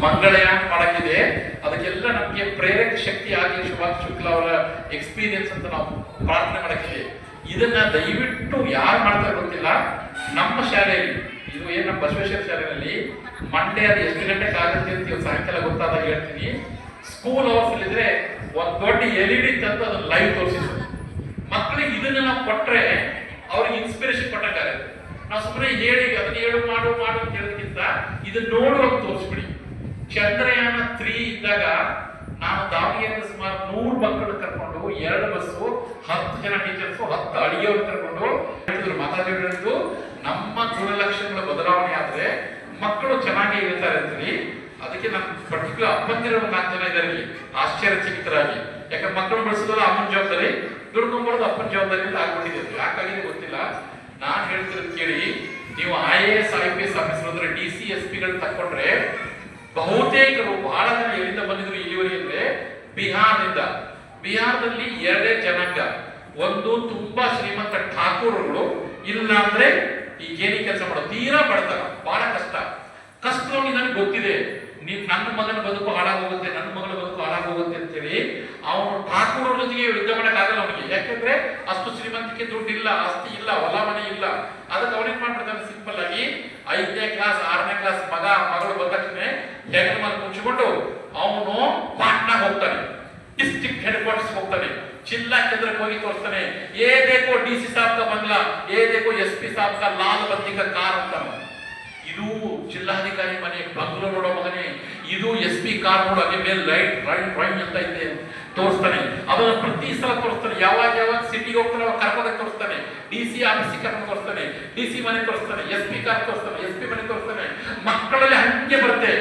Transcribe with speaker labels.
Speaker 1: ಮಂಗಳಯಾನ ಮಾಡಕ್ಕಿದೆ. ಅದಕ್ಕೆಲ್ಲ ನಮಗೆ ಪ್ರೇರಕ ಶಕ್ತಿಯಾಗಿ ಸುಭಾಷ್ ಶುಕ್ಲಾ ಅವರ ಎಕ್ಸ್ಪೀರಿಯನ್ಸ್ ಅಂತ ನಾವು ಪ್ರಾರ್ಥನೆ ಮಾಡಕ್ಕಿದೆ. ಇದನ್ನ ದಯವಿಟ್ಟು ಯಾರು ಮಾಡ್ತಾರೆ ಗೊತ್ತಿಲ್ಲ. ನಮ್ಮ ಶಾಲೆಯಲ್ಲಿ ಇದು ಏನು ನಮ್ಮ ಬಸವೇಶ್ವರ ಶಾಲೆಯಲ್ಲಿ ಮಂಡೇ ಅದು ಎಷ್ಟು ಗಂಟೆಗೆ ಆಗುತ್ತೆ ಅಂತ ಸಾಯಂಕಾಲ ಗೊತ್ತಾದಾಗ ಹೇಳ್ತೀನಿ. ಸ್ಕೂಲ್ ಅವರ್ಸ್ ಅಲ್ಲಿ ಇದ್ರೆ ಒಂದು ದೊಡ್ಡ LED ತಂದು ಅದನ್ನ ಲೈವ್ ತೋರಿಸಿದ್ರು. ಮಕ್ಕಳಿಗೆ ಇದನ್ನ ನಾವು ಕೊಟ್ರೆ ಅವ್ರಿಗೆ ಇನ್ಸ್ಪಿರೇಷನ್ ಕೊಟ್ಟಂಗಾಗುತ್ತೆ. ನಾವು ಸುಮ್ಮನೆ ಹೇಳಿ ಅದನ್ನ ಹೇಳು ಮಾಡು ಮಾಡು ಅಂತ ಹೇಳೋದಕ್ಕಿಂತ ಇದನ್ನ ನೋಡುವಾಗ ತೋರಿಸ್ಬಿಡಿ. ಚಂದ್ರಯಾನ 3 ಇದ್ದಾಗ ನಾನು ದಾವಣಗೆರೆಯಿಂದ ಸುಮಾರು 100 ಮಕ್ಕಳು ಕರ್ಕೊಂಡು 2 ಬಸ್ಸು 10 ಜನ ಟೀಚರ್ಸ್ 10 ಅಡಿಗೆಯವರು ಕರ್ಕೊಂಡು ಹೇಳಿದ್ರು. ಮಾತಾಡಿ ಹೇಳಿದ್ದು ನಮ್ಮ ಗುಣಲಕ್ಷಣಗಳ ಬದಲಾವಣೆ ಆದ್ರೆ ಮಕ್ಕಳು ಚೆನ್ನಾಗಿ ಇರ್ತಾರೆ ಅಂತೀವಿ. ಅದಕ್ಕೆ ನಮ್ಮ ಪರ್ಟಿಕ್ಯುಲರ್ ಅಪ್ಪಂದಿರೋ 4 ಜನ ಇದ್ದಾರೆ ಇಲ್ಲಿ ಆಶ್ಚರ್ಯಚಕಿತರಾಗಿ. ಯಾಕಂದ್ರೆ ಮಕ್ಕಳು ಬೆಳೆಸೋದಲ್ಲ ಅಮ್ಮನ ಜವಾಬ್ದಾರಿ, ದುಡ್ಕೊಂಡ್ಬರೋದು ಅಪ್ಪನ ಜವಾಬ್ದಾರಿ ಅಂತ ಆಗ್ಬಿಟ್ಟಿದೆ. ಯಾಕಾಗಿದೆ ಗೊತ್ತಿಲ್ಲ. ನಾನು ಹೇಳ್ತಿರೋದು ಕೇಳಿ, ನೀವು IAS IPS ಆಫೀಸರ್ ಅಂದ್ರೆ DC SP ಗಳು ತಕೊಂಡ್ರೆ ಬಹುತೇಕರು ಬಹಳ ಜನ ಎಲ್ಲಿಂದ ಬಂದಿದ್ರು ಇಲ್ಲಿವರೆಗೆ ಅಂದ್ರೆ ಬಿಹಾರದಲ್ಲಿ 2 ಜನಾಂಗ. ಒಂದು ತುಂಬಾ ಶ್ರೀಮಂತ ಠಾಕೂರಗಳು, ಇಲ್ಲ ಅಂದ್ರೆ ಈ ಗೇಣಿ ಕೆಲಸ ಮಾಡೋದು ತೀರಾ ಬಡತನ, ಬಹಳ ಕಷ್ಟ ನನಗೆ ಗೊತ್ತಿದೆ. ನನ್ನ ಮಗನ ಬದುಕು ಹಾಳಾಗೋಗುತ್ತೆ, ನನ್ನ ಮಗಳ ಬದುಕು ಹಾಳಾಗೋಗುತ್ತೆ ಅಂತೇಳಿ ಅವನು ಠಾಕೂರ್ ಜೊತೆಗೆ ಯುದ್ಧ ಮಾಡಕ್ ಆಗಲ್ಲ ಅವನಿಗೆ. ಯಾಕೆಂದ್ರೆ ಅಷ್ಟು ಶ್ರೀಮಂತಿಕೆ ದುಡ್ಡು ಇಲ್ಲ, ಆಸ್ತಿ ಇಲ್ಲ, ಹೊಲ ಮನೆ ಇಲ್ಲ. ಅದಕ್ಕೆ ಅವನೇನ್ ಮಾಡ್ಬಿಡ್ತಾನೆ, ಸಿಂಪಲ್ ಆಗಿ 5ನೇ ಕ್ಲಾಸ್ 6ನೇ ಕ್ಲಾಸ್ ಮಗಳು ಬಂದಾಗ್ತಾನೆ ಹೆಗಲ ಮೇಲೆ ಮುಚ್ಚಿಕೊಂಡು ಅವನು ಪಾಟ್ನಾಗ ಹೋಗ್ತಾನೆ, ಡಿಸ್ಟ್ರಿಕ್ಟ್ ಹೆಡ್ ಕ್ವಾರ್ಟರ್ಸ್ ಹೋಗ್ತಾನೆ, ಜಿಲ್ಲಾ ಕೇಂದ್ರಕ್ಕೆ ಹೋಗಿ ತೋರಿಸ್ತಾನೆ. ಏ ದೇಕೋ DC ಸಾಬ್ ಕಾ ಬಂಗ್ಲಾ, ಏ ದೇಕೋ SP ಸಾಬ್ ಕಾ ಲಾಲ್ ಬತ್ತಿ ಕಾ ಕಾರ್ ಅಂತ. ಇದು ಜಿಲ್ಲಾಧಿಕಾರಿ ಮನೆ ಬಂಗ್ಲೋ ನೋಡೋ ಮಗನೇ, ಇದು SP ಕಾರ್ ನೋಡೋ ಅದೇ ಮೇಲೆ ಲೈಟ್ ಡ್ರಾಯಿಂಗ್ ಅಂತ ಇದೆ ತೋರಿಸ್ತಾನೆ. ಅದನ್ನ ಪ್ರತಿ ಸಲ ತೋರಿಸ್ತಾನೆ. ಯಾವಾಗ ಸಿಟಿಗೆ ಹೋಗ್ತಾನೆ ಅವಾಗ ಕರ್ಕೊಂಡಾಗ ತೋರಿಸ್ತಾನೆ. DC ಆಫೀಸಿಗೆ ಕರ್ಕೊಂಡು ತೋರಿಸ್ತಾನೆ, DC ಮನೆ ತೋರಿಸ್ತಾನೆ, SP ಕಾರ್ ತೋರಿಸ್ತಾನೆ, SP ಮನೆ ತೋರಿಸ್ತಾನೆ. ಮಕ್ಕಳಲ್ಲಿ ಹಂಗೆ ಬರುತ್ತೆ.